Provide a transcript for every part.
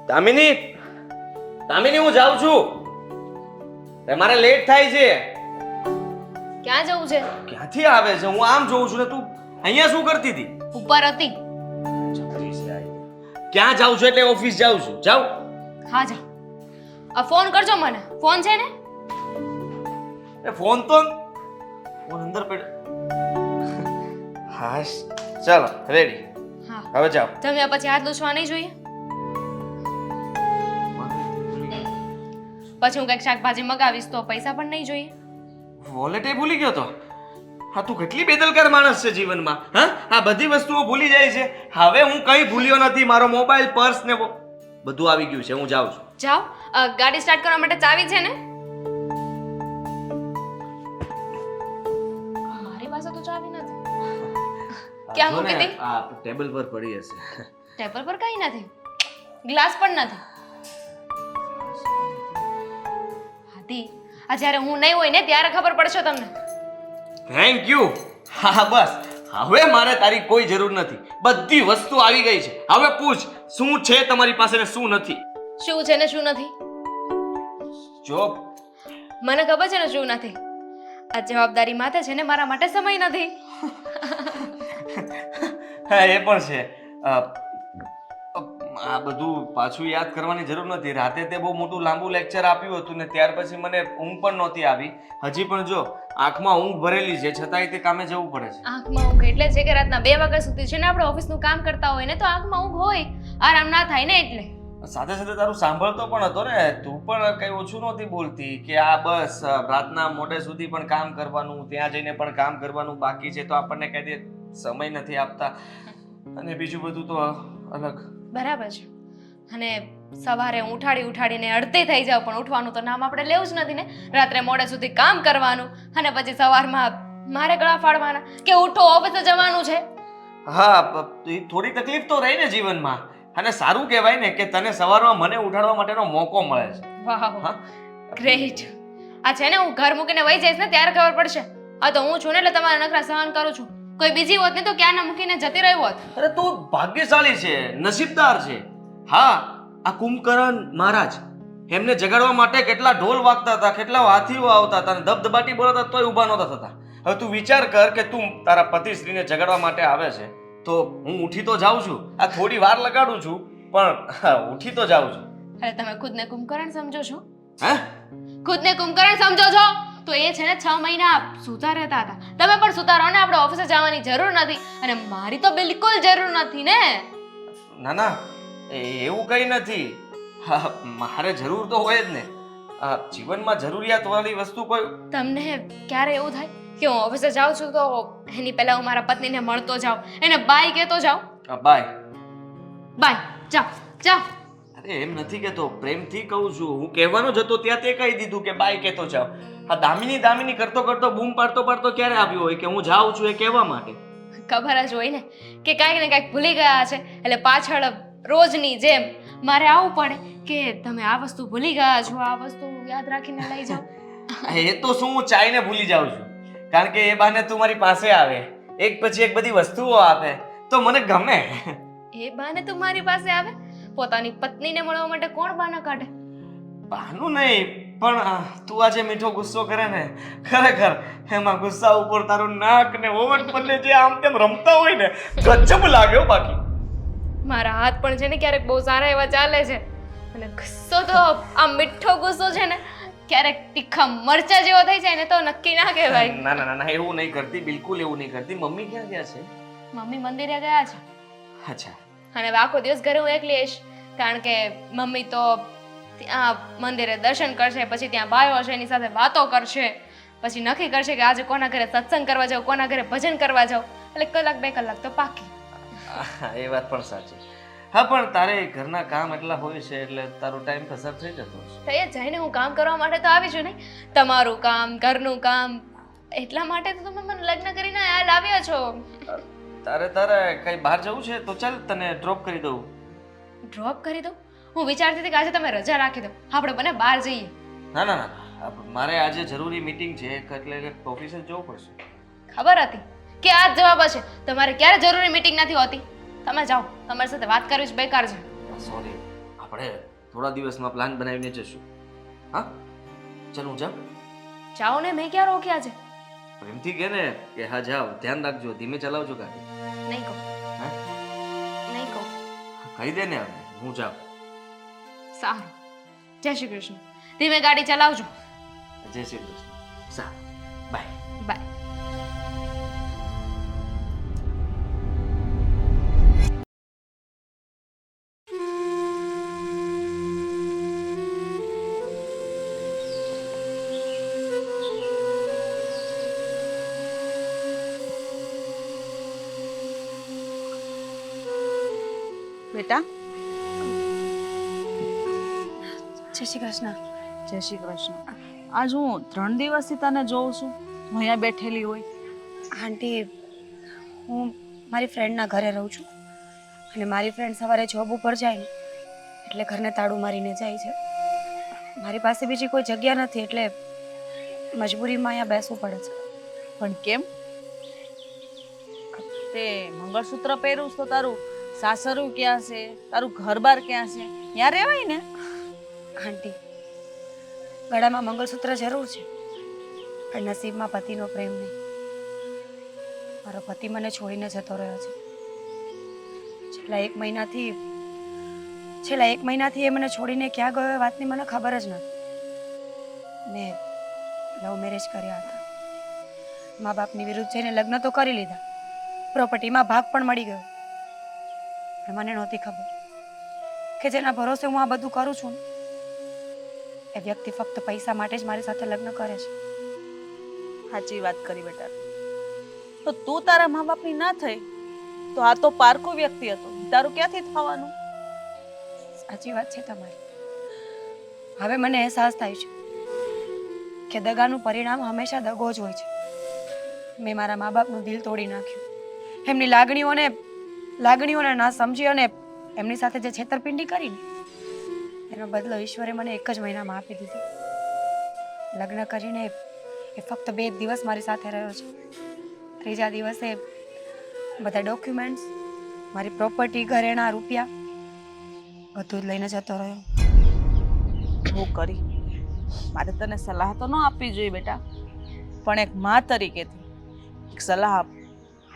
દામિની, દામિની હું જાઉં છું. મારે લેટ થાય છે. ક્યાં જવું છે? ક્યાંથી આવે છે? હું આમ જોઉં છું ને તું અહીંયા શું કરતી હતી? ઉપર હતી. ક્યાં જાઉં છું? એટલે ઓફિસ જાઉં છું. જાઉં? હા જા. આ ફોન કરજો મને. ફોન છે ને? એ ફોન અંદર પડ્યો. હા ચાલો રેડી. હા. હવે જાઓ. જમ્યા પછી હાથ લૂછવા નહીં જોઈએ. પછી હું કંઈક શાકભાજી મગાવીશ તો પૈસા પણ નહીં જોઈએ. વોલેટ એ ભૂલી ગયો તો. હા તું કેટલી બેદલકાર માણસ છે જીવનમાં. હા આ બધી વસ્તુઓ ભૂલી જાય છે. હવે હું કંઈ ભૂલ્યો નથી. મારો મોબાઈલ, પર્સ ને બધું આવી ગયું છે. હું જાઉં છું. જાઓ. ગાડી સ્ટાર્ટ કરવા માટે ચાવી છે ને? મારી પાસે તો ચાવી નથી. ક્યાં મૂકી હતી? આ ટેબલ પર પડી હશે. ટેબલ પર કઈ નથી. ગ્લાસ પણ નથી. હાથી, આ જ્યારે હું નહીં હોય ને ત્યારે ખબર પડશે તમને. Thank you. હા બસ હવે મારે તારી કોઈ જરૂર નથી. બધી વસ્તુ આવી ગઈ છે. હવે પૂછ શું છે તમારી પાસે ને શું નથી. શું છે ને શું નથી? જો મને ખબર છે ને શું નથી. આ જવાબદારી માથે છે ને મારા માટે સમય નથી. હા એ પણ છે. આ બધું પાછું યાદ કરવાની જરૂર નથી. રાતે તે બહુ મોટું લાંબુ લેક્ચર આપ્યું હતું ને ત્યાર પછી મને ઊંઘ પણ નહોતી આવી. હજી પણ જો આંખમાં ઊંઘ ભરેલી છે છતાંય તે કામે જવું પડે છે. આંખમાં ઊંઘ એટલે છે કે રાતના 2 વાગ્યા સુધી છે ને આપણે ઓફિસનું કામ કરતા હોય ને તો આંખમાં ઊંઘ હોય. આરામ ના થાય ને એટલે. સાથે સાથે તારું સાંભળતો પણ હતો ને. તું પણ કઈ ઓછું નહોતી બોલતી કે આ બસ રાતના મોડે સુધી પણ કામ કરવાનું, ત્યાં જઈને પણ કામ કરવાનું બાકી છે તો આપણને કઈ દે સમય નથી આપતા અને બીજું બધું તો અલગ. બરાબર છે. અને સવારે ઉઠાડીને અડધી થઈ જાવ પણ ઉઠવાનું તો નામ આપણે લેવું જ નથી ને. રાત્રે મોડે સુધી કામ કરવાનું અને પછી સવારમાં મારે ગળા ફાડવાના કે ઉઠો ઓફિસે જવાનું છે. હા થોડી તકલીફ તો રહી ને જીવનમાં. અને સારું કહેવાય ને કે તને સવારમાં મને ઉઠાડવા માટેનો મોકો મળે છે. વાહ ગ્રેટ. આ છે ને હું ઘર મૂકીને વહી જઈશ ને ત્યારે ખબર પડશે. આ તો હું છું ને એટલે તમારા નખરા સહન કરું છું. કોઈ બીજી હોત ને તો ક્યાં ના મૂકીને જતી રહી હોત. અરે તું ભાગ્યશાળી છે, નસીબદાર છે. હા આ કુંભકર્ણ મહારાજ એમને જગાડવા માટે કેટલા ઢોલ વાગતા હતા, કેટલા હાથીઓ આવતા હતા, ધબધબાટી બોલાતા તોય ઊભા નહોતા થતા. હવે તું વિચાર કર કે તું તારા પતિશ્રીને જગાડવા માટે આવે છે તો હું ઉઠી તો જાઉં છું. આ થોડી વાર લગાડું છું પણ ઉઠી તો જાઉં છું. અરે તમે ખુદને કુંભકર્ણ સમજો છો? હે ખુદને કુંભકર્ણ સમજો છો? તો એ છે ને 6 મહિના સૂતા રહેતા હતા. તમે પણ સૂતા રહો ને. આપણે ઓફિસે જવાની જરૂર નથી અને મારી તો બિલકુલ જરૂર નથી ને. ના ના એવું કઈ નથી. મારે જરૂર તો હોય જ ને. જીવનમાં જરૂરિયાત વાળી વસ્તુ કોઈ. તમને ક્યારે એવું થાય કે હું ઓફિસે જાઉં છું તો એની પહેલા હું મારા પત્નીને મળતો જાઉં, એને બાય કહેતો જાઉં? બાય બાય જાઓ જાઓ. અરે એમ નથી કહેતો, પ્રેમથી કહું છું. હું કહેવાનો જ હતો ત્યાં તે કહી દીધું કે બાય કહેતો જાવ. આ દામિની કરતો કરતો બૂમ પાડતો ક્યારે આવ્યો હોય કે હું જાઉં છું એ કહેવા માટે? ખબર જ હોય ને કે કાંઈક ને કાંઈક ભૂલી ગયા છે એટલે પાછળ રોજની જેમ મારે આવવું પડે કે તમે આ વસ્તુ ભૂલી ગયા છો, આ વસ્તુ યાદ રાખીને લઈ જાઓ. એ તો શું હું ચાઈને ભૂલી જાઉં છું કારણ કે એ બહાને તું મારી પાસે આવે, એક પછી એક બધી વસ્તુઓ આપે તો મને ગમે. એ બહાને તું મારી પાસે આવે? પોતાની પત્નીને મળવા માટે કોણ બહાના કાઢે? બહાનું નહીં પણ તું આજે મીઠો ગુસ્સો કરે ને ખરેખર એમાં ગુસ્સા ઉપર તારું નાક ને ઓવટ બંને જે આમ તેમ રમતા હોય ને ગજબ લાગ્યો. બાકી મારા હાથ પણ છે ને ક્યારેક બહુ સારા એવા ચાલે છે અને ગુસ્સો તો આ મીઠો ગુસ્સો છે ને ક્યારેક તીખા મરચા જેવો થઈ જાય ને તો નક્કી ના કહેવાય. ના ના ના એવું નહીં કરતી, બિલકુલ એવું નહીં કરતી. મમ્મી ક્યાં ગયા છે? મમ્મી મંદિરે ગયા છે. અચ્છા. અને આખો દિવસ ઘરે હું એકલી રહીશ કારણ કે મમ્મી તો ત્યાં મંદિરે દર્શન કરશે, પછી ત્યાં બાયો હશે એની સાથે વાતો કરશે, પછી નક્કી કરશે કે આજે કોના ઘરે સત્સંગ કરવા જાવ, કોના ઘરે ભજન કરવા જાવ. એટલે 1-2 કલાક તો પાકી. એ વાત પણ સાચી. હા પણ તારે ઘરના કામ એટલા હોય છે એટલે તારો ટાઈમ પસાર થઈ જતો હશે. તો એ જઈને હું કામ કરવા માટે તો આવી છું નહીં. તમારું કામ, ઘરનું કામ, એટલા માટે તો તમે મને લગ્ન કરીને આ લાવ્યા છો. તારે કઈ બહાર જવું છે તો ચાલ તને ડ્રોપ કરી દઉં. ડ્રોપ કરી દો? હું વિચારતી હતી કે આજે તમે રજા રાખી દો, આપણે બંને બહાર જઈએ. ના ના ના મારે આજે જરૂરી મીટિંગ છે એટલે ઓફિસે જવું પડશે. ખબર હતી કે આ જ જવાબ હશે. તમારે ક્યારે જરૂરી મીટિંગ નથી હોતી. તમે જાઓ, તમારી સાથે વાત કરવી જ બેકાર છે. સોરી આપણે થોડા દિવસમાં પ્લાન બનાવીને જશું. હા ચાલ હું જાઉં. જાઓ ને, મેં ક્યાં રોક્યા છે? પ્રેમથી કે ને કે હા જાઓ, ધ્યાન રાખજો, ધીમે ચલાવજો ગાડી. નહીં કહું, હા નહીં કહું. કહી દે ને હવે હું જાઉં. સારું, જય શ્રી કૃષ્ણ. ધીમે ગાડી ચલાવજો. જય શ્રી કૃષ્ણ. સારું, બાય. બાય. બેટા, જય શ્રી કૃષ્ણ. જય શ્રી કૃષ્ણ. આજ હું 3 દિવસથી તને જોઉં છું, હું અહીંયા બેઠેલી હોય. આંટી, હું મારી ફ્રેન્ડના ઘરે રહું છું અને મારી ફ્રેન્ડ સવારે જોબ ઉપર જાય ને એટલે ઘરને તાળું મારીને જાય છે. મારી પાસે બીજી કોઈ જગ્યા નથી એટલે મજબૂરીમાં અહીંયા બેસવું પડે છે. પણ કેમ? તે મંગળસૂત્ર પહેર્યું તો તારું સાસરું ક્યાં છે, તારું ઘર-બાર ક્યાં છે? ત્યાં રહેવાય ને. આંટી, ગળામાં મંગળસૂત્ર જરૂર છે પણ નસીબમાં પતિનો પ્રેમ નહીં. મારો પતિ મને છોડીને જતો રહ્યો છે. છેલ્લા એક મહિનાથી એ મને છોડીને ક્યાં ગયો એ વાતની મને ખબર જ નથી. મેં લવ મેરેજ કર્યા હતા. મા બાપની વિરુદ્ધ જઈને લગ્ન તો કરી લીધા, પ્રોપર્ટીમાં ભાગ પણ મળી ગયો. પણ મને નહોતી ખબર કે જેના ભરોસે હું આ બધું કરું છું એ વ્યક્તિ ફક્ત પૈસા માટે જ મારી સાથે લગ્ન કરે છે. સાચી વાત કરી બેટા. તો તું તારા મા બાપની ના થઈ તો આ તો પારકો વ્યક્તિ હતો, તારું ક્યાંથી થવાનું? સાચી વાત છે તમારી. હવે મને અહેસાસ થાય છે કે દગાનું પરિણામ હંમેશા દગો જ હોય છે. મેં મારા મા બાપનું દિલ તોડી નાખ્યું. એમની લાગણીઓને ના સમજી અને એમની સાથે જે છેતરપિંડી કરીને એનો બદલો ઈશ્વરે મને એક જ મહિનામાં આપી દીધો. લગ્ન કરીને એ ફક્ત 2 દિવસ મારી સાથે રહ્યો છે. ત્રીજા દિવસે બધા ડોક્યુમેન્ટ્સ, મારી પ્રોપર્ટી, ઘરેણાં, રૂપિયા બધું જ લઈને જતો રહ્યો. હું કરી મારે તને સલાહ તો ન આપવી જોઈએ બેટા, પણ એક મા તરીકેથી એક સલાહ આપ.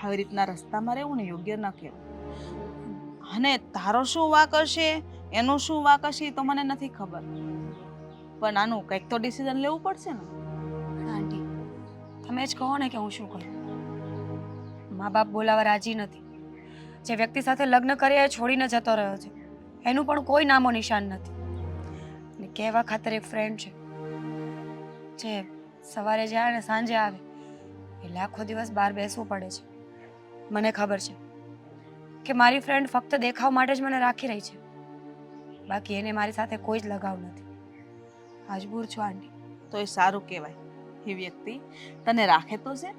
આવી રીતના રસ્તામાં રહેવું ને યોગ્ય ન કહેવાય. અને તારો શું વાંક હશે, એનું શું વાંક હશે એ તો મને નથી ખબર, પણ આનું કંઈક તો ડિસિઝન લેવું પડશે ને. પણ આંટી, તમે જ કહો ને કે હું શું કરું. મા બાપ બોલાવા રાજી નથી. જે વ્યક્તિ સાથે લગ્ન કર્યા એ છોડીને જતો રહ્યો છે, એનું પણ કોઈ નામો નિશાન નથી. અને કહેવા ખાતર એક ફ્રેન્ડ છે જે સવારે જાય અને સાંજે આવે એટલે આખો દિવસ બહાર બેસવું પડે છે. મને ખબર છે કે મારી ફ્રેન્ડ ફક્ત દેખાવ માટે જ મને રાખી રહી છે, બાકી એને મારી સાથે કોઈ જ લગાવ નથી. મજબૂર છું આંટી. તો એ સારું કહેવાય. એ વ્યક્તિ તને રાખે તો છે,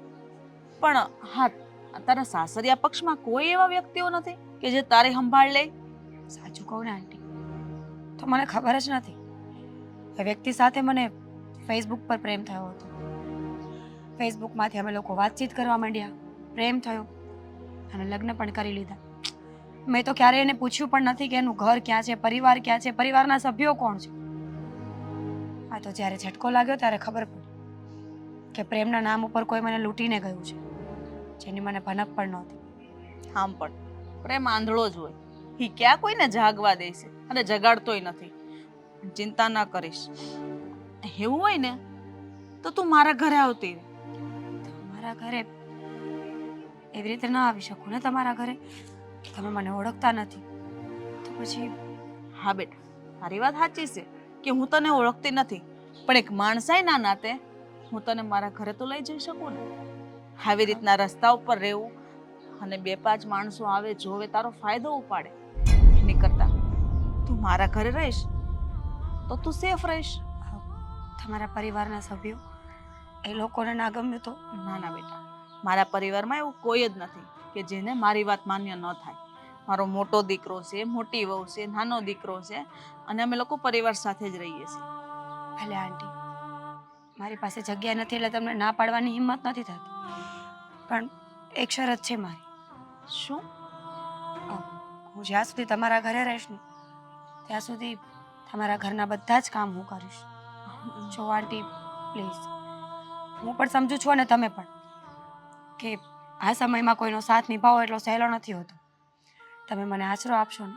પણ હા, તારા સાસરિયા પક્ષમાં કોઈ એવા વ્યક્તિઓ નથી કે જે તારી સંભાળ લે? સાચું કહું ને આંટી, તો મને ખબર જ નથી. એ વ્યક્તિ સાથે મને ફેસબુક પર પ્રેમ થયો હતો. ફેસબુકમાંથી અમે લોકો વાતચીત કરવા માંડ્યા, પ્રેમ થયો અને લગ્ન પણ કરી લીધા. મેં તો ક્યારેય એને પૂછ્યું પણ નથી કે એનું ઘર ક્યાં છે, પરિવાર ક્યાં છે, પરિવારના સભ્યો કોણ છે. આ તો જ્યારે ઝટકો લાગ્યો ત્યારે ખબર પડી કે પ્રેમના નામ ઉપર કોઈ મને લૂંટીને ગયું છે, જેની મને ભનક પણ નહોતી. આમ પણ પ્રેમ આંધળો જ હોય, એ ક્યાં કોઈને જાગવા દે છે અને જગાડતોય નથી. ચિંતા ના કરીશ. એવું હોય ને તો તું મારા ઘરે આવતી રહે. તમારા ઘરે એવી રીતે ના આવી શકું ને. તમારા ઘરે તમે મને ઓળખતા નથી તો પછી. હા બેટા, મારી વાત સાચી છે કે હું તને ઓળખતી નથી, પણ એક માણસાઈના નાતે હું તને મારા ઘરે તો લઈ જઈ શકું ને. આવી રીતના રસ્તા ઉપર રહેવું અને 2-5 માણસો આવે જોવે, તારો ફાયદો ઉપાડે, એની કરતા તું મારા ઘરે રહીશ તો તું સેફ રહીશ. તમારા પરિવારના સભ્યો એ લોકોને ના ગમ્યું તો? ના ના બેટા, મારા પરિવારમાં એવું કોઈ જ નથી કે જેને મારી વાત માન્ય ન થાય. મારો મોટો દીકરો છે, મોટી વહુ છે, નાનો દીકરો છે અને અમે લોકો પરિવાર સાથે જ રહીએ છીએ. ભલે આંટી, મારી પાસે જગ્યા નથી એટલે તમને ના પાડવાની હિંમત નથી થતી, પણ એક શરત છે મારી. શું? હું જ્યાં સુધી તમારા ઘરે રહીશ ને ત્યાં સુધી તમારા ઘરના બધા જ કામ હું કરીશ. જો આંટી પ્લીઝ, હું પણ સમજુ છું અને તમે પણ કે આ સમયમાં કોઈનો સાથ નિભાવવો એટલો સહેલો નથી હોતો. તમે મને આશરો આપશો ને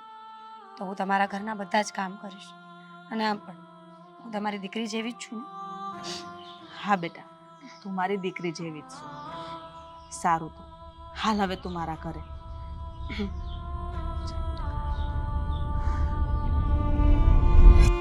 તો હું તમારા ઘરના બધા જ કામ કરીશ. અને આમ પણ હું તમારી દીકરી જેવી જ છું ને. હા બેટા, તું મારી દીકરી જેવી જ છે. સારું તો હાલ હવે તું મારા ઘરે.